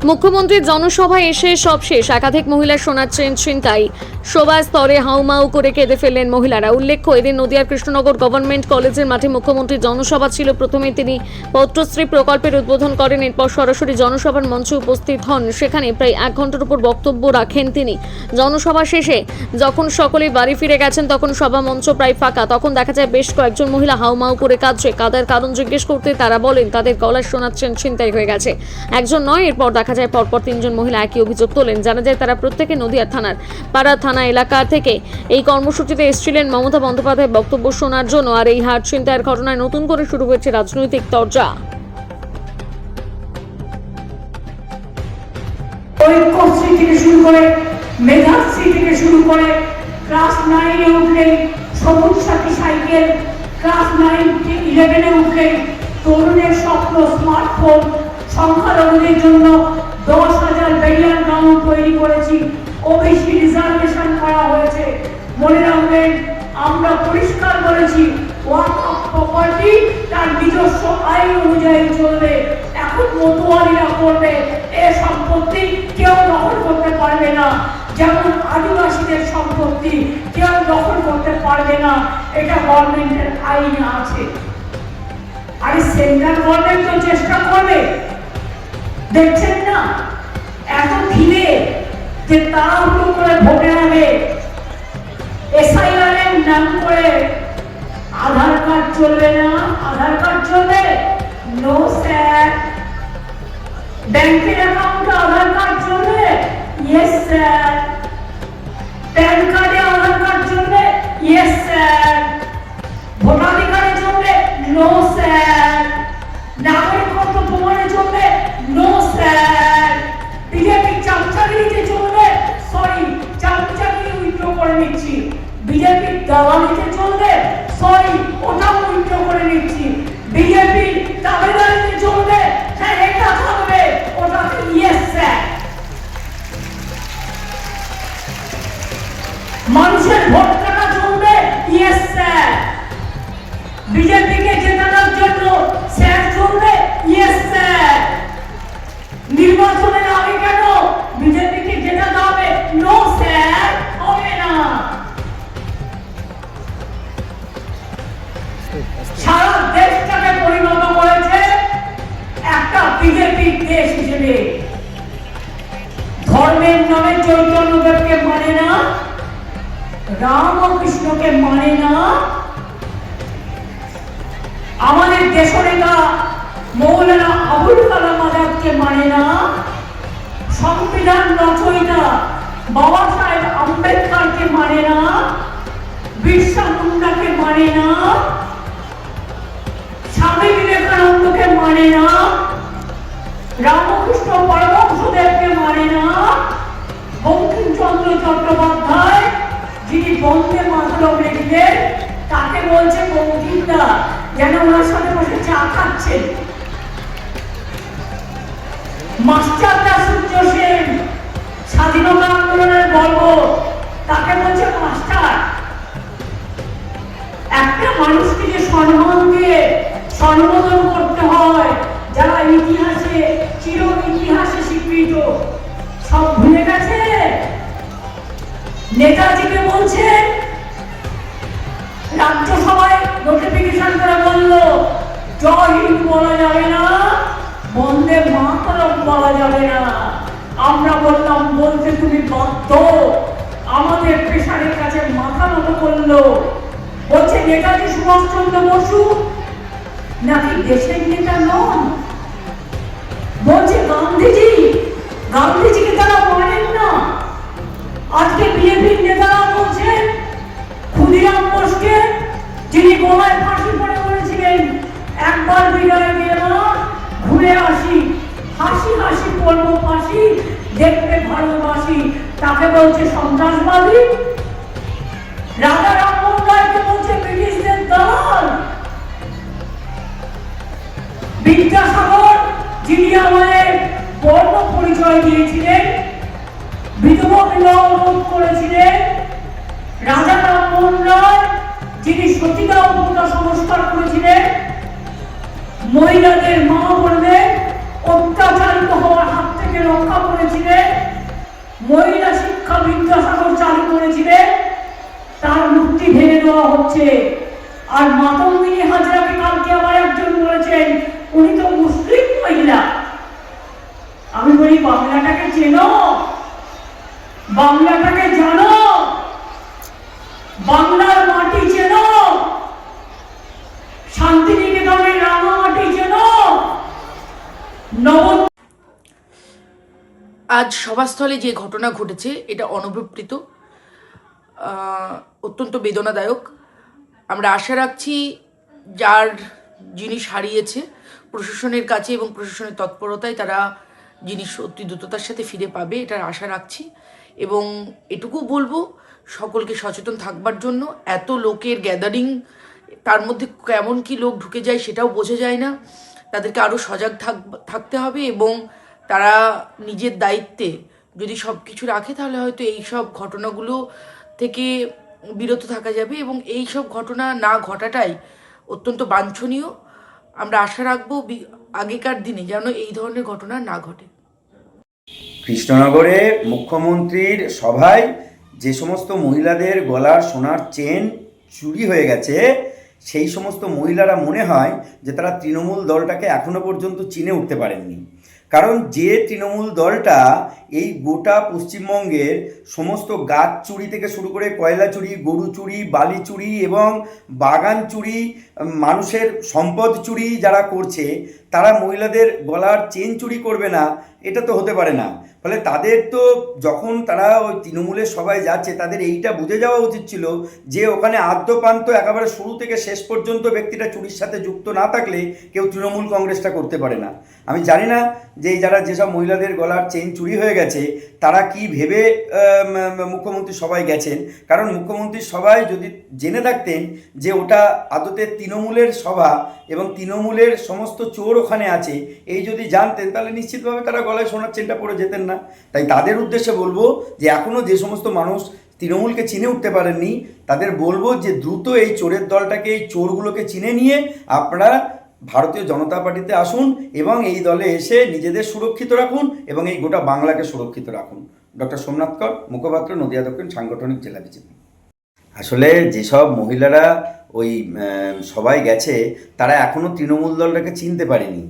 মুখ্যমন্ত্রীর জনসভায় এসে সব শেষ, একাধিক মহিলা শোনাচ্ছেন ছিনতাই, সবার স্তরে হাউমাউ করে কেঁদে ফেললেন মহিলারা। উল্লেখ্য, এদিন নদিয়ার কৃষ্ণনগর গভর্নমেন্ট কলেজের মাঠে মুখ্যমন্ত্রীর জনসভা ছিল। প্রথমে তিনি পত্রশ্রী প্রকল্পের উদ্বোধন করেন, এরপর সরাসরি জনসভার মঞ্চে উপস্থিত হন। সেখানে প্রায় 1 ঘন্টার উপর বক্তব্য রাখেন তিনি। জনসভা শেষে যখন সকলেই বাড়ি ফিরে গেছেন, তখন সভা মঞ্চ প্রায় ফাঁকা। তখন দেখা যায় বেশ কয়েকজন মহিলা হাউমাউ করে কাঁদছে। কাদার কারণ জিজ্ঞেস করতে তারা বলেন তাদের গলায় শোনাচ্ছেন ছিনতাই হয়ে গেছে। একজন নয়, এরপর দেখা যায় পরপর 3 জন মহিলা একই অভিযোগ তোলেন। জানা যায় তারা প্রত্যেকে নদিয়ার থানার পাড়া থানা এলাকা থেকে এই কর্মসূচিতে এসেছিলেন মমতা বন্দ্যোপাধ্যায়ের বক্তব্য শোনার জন্য। আর এই হাট ছিনতাইয়ের ঘটনায় নতুন করে শুরু হয়েছে রাজনৈতিক তরজা। ঐক্যশ্রী থেকে শুরু করে মেধাশ্রী থেকে শুরু করে ক্লাস 9-এ উঠলেই সবুজ সাথী সাইকেল, ক্লাস 9-11-এ উঠলেই তরুণের স্বপ্ন স্মার্টফোন, সংখ্যালঘুদের জন্য 10,000 বেরিয়ার গ্রাউন্ড তৈরি করেছি, ওবিসি রিজার্ভেশন করা হয়েছে। মনে রাখবেন, আমরা পরিষ্কার বলেছি ওয়াকফ প্রপার্টি তার নিজস্ব আইন অনুযায়ী চলবে। এখন মতুয়ারিরা করবে, এ সম্পত্তি কেউ দখল করতে পারবে না। যেমন আদিবাসীদের সম্পত্তি কেউ দখল করতে পারবে না, এটা গভর্নমেন্টের আইনে আছে। আরে সেন্ট্রাল গভর্নমেন্ট তো চেষ্টা করবে, দেখছেন না এত ভিড়ে যে তাড়াহুড়ো করে ভোটে হবে। এসআইআর এর নাম করে আধার কার্ড চলবে না, আধার কার্ড চলবে নো স্যার। ব্যাংকের অ্যাকাউন্টে আধার কার্ড চলবে ইয়েস স্যার। প্যান কার্ডে আধার কার্ড চলবে ইয়েস স্যার। ভোটাধিকারে চলবে নো স্যার। নাগরিকত্ব প্রমাণে চলবে নো স্যার। বিজেপি চামচাগিরিতে চলবে, সরি চামচাগিরি উইথড্র করে নিচ্ছি। বিজেপি দালালিতে চলবে, সরি ওটা উইথড্র করে নিচ্ছি। বিজেপি দাবিদারিতে চলবে, হ্যাঁ এটা থাকবে, ওটাতে ইয়েস স্যার। মানুষের ভোট কাটা চলবে ইয়েস স্যার। বিজেপিকে জেতানোর জন্য স্যার চলবে ইয়েস স্যার। নির্বাচনের আগে কেন বিজেপিকে জেতাতে হবে নো স্যার, হবে না। সারা দেশটাকে পরিণত করেছে একটা বিজেপির দেশ হিসেবে। ধর্মের নামে চৈতন্যদেবকে মানে না, রামকৃষ্ণকে মানে না, আমাদের দেশনেতা মৌলানা আবুল কালাম আজাদকে মানে না, সংবিধান রচয়িতা বাবা সাহেব আম্বেদকরকে মানে না, বিরসা মুন্ডাকে মানে না, স্বামী বিবেকানন্দকে মানে না, রামকৃষ্ণ পরমহংসদেবকে মানে না, বঙ্কিমচন্দ্র চট্টোপাধ্যায় যিনি বন্দে মাতরম লিখলেন তাকে বলছে বঙ্কিমদা, যেন ওনার সাথে বসে চা খাচ্ছেন। মাস্টারদা সূর্য সেন স্বাধীনতা আন্দোলনের গর্ব, তাকে বলছে মাস্টার। একটা মানুষকে যে সম্মান দিয়ে সম্বোধন করতে হয়, যারা ইতিহাসে চির ইতিহাসে স্বীকৃত, সব ভুলে গেছে। নেতাজিকে বলছেন, রাজ্যসভায় নোটিফিকেশন করে বলল জয় হিন্দ বলা যাবে না, বন্দে মাতরম বলা যাবে না। আমরা বললাম বলতে তুমি বাধ্য। আমাদের প্রেসারের কাছে মাথা নত করলো। বলছে নেতাজি সুভাষচন্দ্র বসু নাকি দেশের নেতা নন। বলছে গান্ধীজি, গান্ধীজিকে তারা মানেন না। আজকে বিজেপির নেতারা বলছেন ক্ষুদিরাম বোসকে, যিনি গোলায় ফাঁসি পড়ে বলেছিলেন একবার বিদায় দিয়ে না, ঘুরে আসি, হাসি হাসি পড়বো ফাঁসি, দেখতে ভালোবাসি, তাকে বলছে সন্ত্রাসবাদী। রাজা রামমোহন রায়কে বলছে ব্রিটিশদের দালাল। বিদ্যাসাগর যিনি আমাদের বর্ণ পরিচয় দিয়েছিলেন, বিধবা বিবাহ রোধ করেছিলেন, রাজা রামমোহন রায় যিনি সতীদাহ প্রথা সংস্কার করেছিলেন, মহিলাদের মা বোনদের অত্যাচারিত হওয়ার হাত থেকে মহিলা শিক্ষা বিদ্যাসাগর চালু করেছিলেন, তার মূর্তি ভেঙে দেওয়া হচ্ছে। আর মাতঙ্গিনী হাজরাকে কালকে আবার একজন বলেছেন উনি তো মুসলিম মহিলা। আমি বলি বাংলাটাকে চেনো, বাংলাটাকে জানো, বাংলার মাটি চেনো, শান্তিনিকেতনের রাঙামাটি চেনো, নব। আজ সভাস্থলে যে ঘটনা ঘটেছে এটা অনভিপ্রেত, অত্যন্ত বেদনাদায়ক। আমরা আশা রাখছি যার জিনিস হারিয়েছে প্রশাসনের কাছে এবং প্রশাসনের তৎপরতায় তারা জিনিস অতি দ্রুততার সাথে ফিরে পাবে, এটার আশা রাখছি। এবং এটুকু বলবো সকলকে সচেতন থাকবার জন্য। এত লোকের গ্যাদারিং, তার মধ্যে কেমন কি লোক ঢুকে যায় সেটাও বোঝা যায় না। তাদেরকে আরও সজাগ থাকতে হবে এবং তারা নিজের দায়িত্বে যদি সব কিছু রাখে তাহলে হয়তো এই সব ঘটনাগুলো থেকে বিরত থাকা যাবে এবং এই সব ঘটনা না ঘটাটাই অত্যন্ত বাঞ্ছনীয়। আমরা আশা রাখবো আগেকার দিনে যেন এই ধরনের ঘটনা না ঘটে। কৃষ্ণনগরে মুখ্যমন্ত্রীর সভায় যে সমস্ত মহিলাদের গলার সোনার চেন চুরি হয়ে গেছে, সেই সমস্ত মহিলারা মনে হয় যে তারা তৃণমূল দলটাকে এখনো পর্যন্ত চিনে উঠতে পারেননি। কারণ যে তৃণমূল দলটা এই গোটা পশ্চিমবঙ্গের সমস্ত গাছ চুরি থেকে শুরু করে কয়লা চুরি, গরু চুরি, বালি চুরি এবং বাগান চুরি, মানুষের সম্পদ চুরি যারা করছে, তারা মহিলাদের গলার চেন চুরি করবে না, এটা তো হতে পারে না। ফলে তাদের তো যখন তারা ওই তৃণমূলের সবাই যাচ্ছে, তাদের এইটা বুঝে যাওয়া উচিত ছিল যে ওখানে আদ্যপান্ত একেবারে শুরু থেকে শেষ পর্যন্ত ব্যক্তিটা চুরির সাথে যুক্ত না থাকলে কেউ তৃণমূল কংগ্রেসটা করতে পারে না। আমি জানি না যে যারা যেসব মহিলাদের গলার চেন চুরি হয়ে গেছে তারা কি ভেবে মুখ্যমন্ত্রী সবাই গেছেন। কারণ মুখ্যমন্ত্রীর সবাই যদি জেনে থাকতেন যে ওটা আদতে তৃণমূলের সভা এবং তৃণমূলের সমস্ত চোর ওখানে আছে, এই যদি জানতেন তাহলে নিশ্চিতভাবে তারা গলায় সোনার চেনটা পরে যেতেন না। তাই তাদের উদ্দেশ্যে বলবো যে এখনও যে সমস্ত মানুষ তৃণমূলকে চিনে উঠতে পারেননি তাদের বলবো যে দ্রুত এই চোরের দলটাকে, এই চোরগুলোকে চিনে নিয়ে আপনারা ভারতীয় জনতা পার্টিতে আসুন এবং এই দলে এসে নিজেদের সুরক্ষিত রাখুন এবং এই গোটা বাংলাকে সুরক্ষিত রাখুন। ডক্টর সোমনাথ কর, মুখপাত্র, নদিয়া দক্ষিণ সাংগঠনিক জেলা বিজেপি। আসলে যেসব মহিলারা ওই সবাই গেছে তারা এখনও তৃণমূল দলটাকে চিনতে পারেনি।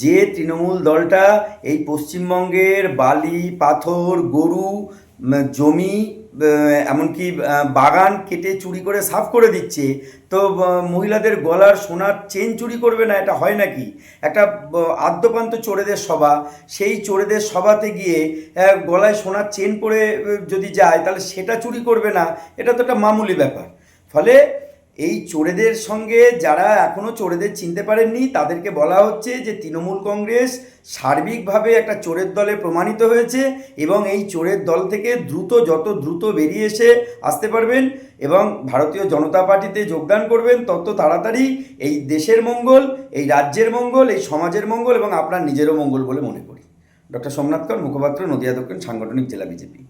যে তৃণমূল দলটা এই পশ্চিমবঙ্গের বালি, পাথর, গরু, জমি, এমনকি বাগান কেটে চুরি করে সাফ করে দিচ্ছে, তো মহিলাদের গলার সোনার চেন চুরি করবে না? এটা হয় নাকি? একটা আদ্যপান্ত চোরেদের সভা, সেই চোরেদের সভাতে গিয়ে গলায় সোনার চেন পরে যদি যায় তাহলে সেটা চুরি করবে না? এটা তো একটা মামুলি ব্যাপার। ফলে এই চোরেদের সঙ্গে যারা এখনও চোরেদের চিনতে পারেননি তাদেরকে বলা হচ্ছে যে তৃণমূল কংগ্রেস সার্বিকভাবে একটা চোরের দলে প্রমাণিত হয়েছে এবং এই চোরের দল থেকে যত দ্রুত বেরিয়ে এসে আসতে পারবেন এবং ভারতীয় জনতা পার্টিতে যোগদান করবেন, তত তাড়াতাড়ি এই দেশের মঙ্গল, এই রাজ্যের মঙ্গল, এই সমাজের মঙ্গল এবং আপনার নিজেরও মঙ্গল বলে মনে করি। ডক্টর সোমনাথ কর, মুখপাত্র, নদিয়া দক্ষিণ সাংগঠনিক জেলা বিজেপি।